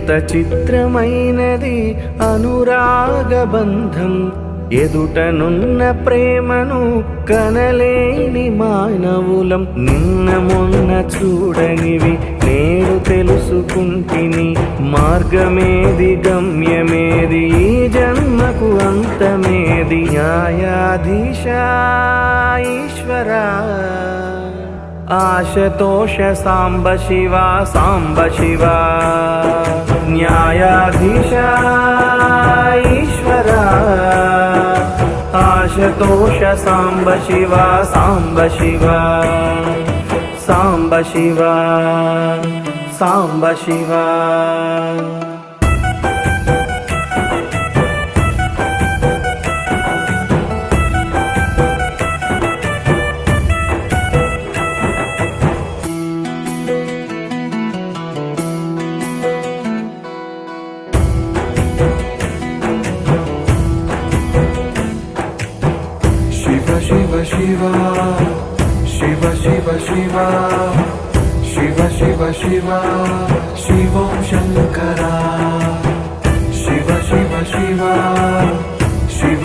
ఎంత చిత్రమైనది అనురాగబంధం, ఎదుటనున్న ప్రేమను కనలేని మానవులం. నిన్న మొన్న చూడనివి నేడు తెలుసుకుంటిని, మార్గమేది గమ్యమేది ఈ జన్మకు అంతమేది. న్యాయాధీశ ఈశ్వరా ఆశతోష సాంబ శివ సాంబ శివ. న్యాయాధీశ ఈశ్వరా ఆశతోష సాంబ శివ సాంబ శివ. సాంబ శివ సాంబ Shiva. Shiva Shiva Shiva Shiva Shiva Shiva Shiva Shiva Shivam Shankara Shiva Shiva Shiva